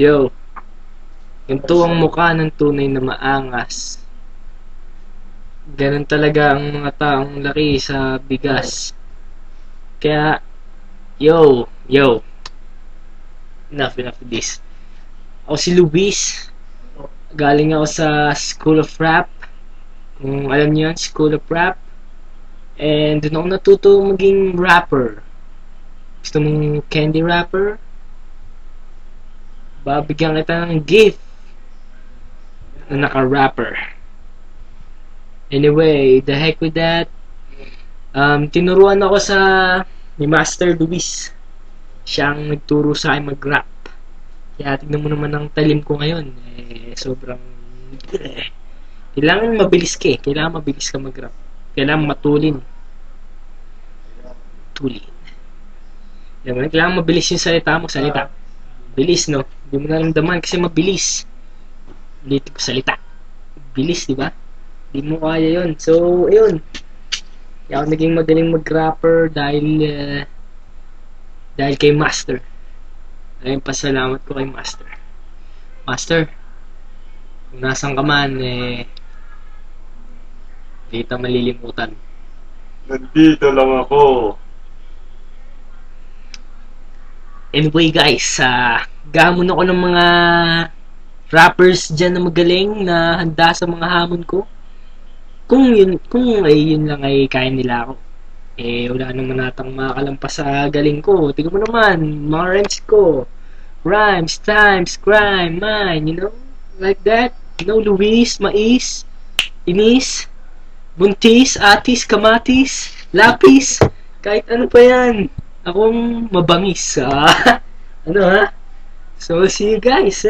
Yo, ganito ang mukha ng tunay na maangas. Ganun talaga ang mga taong laki sa bigas. Kaya, yo, enough of this. Ako si Luis. Galing ako sa School of Rap. Kung alam niyo yun, School of Rap. And doon ako natuto maging rapper. Gusto mong candy rapper? Babigyan kita ng gift na naka-rapper. Anyway, the heck with that. Tinuruan ako ni Master Luis. Siyang nagturo sa akin mag-rap. Kaya tignan mo naman ang talim ko ngayon. Sobrang kailangan mabilis ka eh. Kailangan mabilis ka mag-rap. Kailangan matulin. Kailangan mabilis yung salita mo. Bilis, no? Hindi mo naramdaman kasi mabilis. Ulitin ko salita. Bilis, di ba? Hindi mo kaya yun. So, ayun. Kaya ako naging magaling mag-rapper dahil kay Master. Ayun, pasalamat ko kay Master. Master, kung nasan ka man, hindi kita malilimutan. Nandito lang ako. Anyway guys, gamon ako ng mga rappers dyan na magaling na handa sa mga hamon ko. Kung yun lang ay kaya nila ako. Wala naman natang makalampas sa galing ko. Tingnan mo naman, mga rhymes ko. Rhymes, times, crime, mine, you know? Like that. You know, Luis, Mais, Inis, Buntis, Atis, Kamatis, Lapis, kahit ano pa yan. Akong mabangis. Ano ha? So, see you guys,